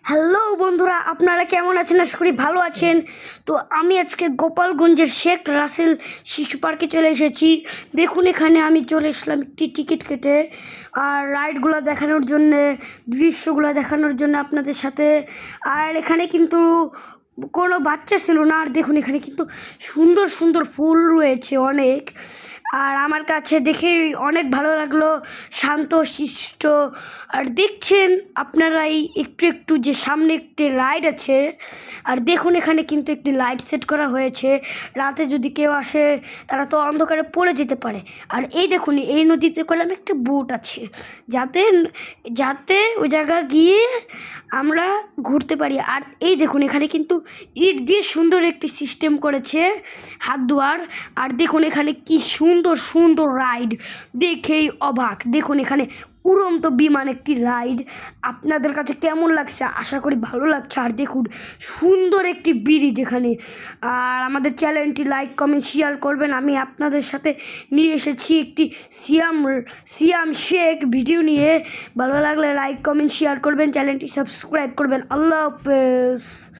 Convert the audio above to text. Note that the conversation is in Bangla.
হ্যালো বন্ধুরা, আপনারা কেমন আছেন? আশা করি ভালো আছেন। তো আমি আজকে গোপালগঞ্জের শেখ রাসেল শিশু পার্কে চলে এসেছি। দেখুন, এখানে আমি চলে এসলাম একটি টিকিট কেটে, আর রাইডগুলো দেখানোর জন্যে, দৃশ্যগুলো দেখানোর জন্য আপনাদের সাথে। আর এখানে কিন্তু কোনো বাচ্চা ছিল না। আর দেখুন, এখানে কিন্তু সুন্দর সুন্দর ফুল রয়েছে অনেক। আর আমার কাছে দেখে অনেক ভালো লাগলো, শান্তশিষ্ট। আর দেখছেন আপনারাই একটু একটু যে সামনে একটি লাইট আছে। আর দেখুন, এখানে কিন্তু একটি লাইট সেট করা হয়েছে। রাতে যদি কেউ আসে, তারা তো অন্ধকারে পড়ে যেতে পারে। আর এই দেখুন, এই নদীতে করলাম একটা বোট আছে, যাতে যাতে ওই জায়গা গিয়ে আমরা ঘুরতে পারি। আর এই দেখুন, এখানে কিন্তু ইট দিয়ে সুন্দর একটি সিস্টেম করেছে, হাত ধোয়ার। আর দেখুন, এখানে কি সুন্দর সুন্দর রাইড, দেখেই অবাক। দেখুন, এখানে উড়ন্ত বিমান একটি রাইড। আপনাদের কাছে কেমন লাগছে? আশা করি ভালো লাগছে। আর দেখুন, সুন্দর একটি ব্রিজ এখানে। আর আমাদের চ্যানেলটি লাইক কমেন্ট শেয়ার করবেন। আমি আপনাদের সাথে নিয়ে এসেছি একটি সিয়াম শেখ ভিডিও নিয়ে। ভালো লাগলে লাইক কমেন্ট শেয়ার করবেন, চ্যানেলটি সাবস্ক্রাইব করবেন। আল্লাহ হাফেজ।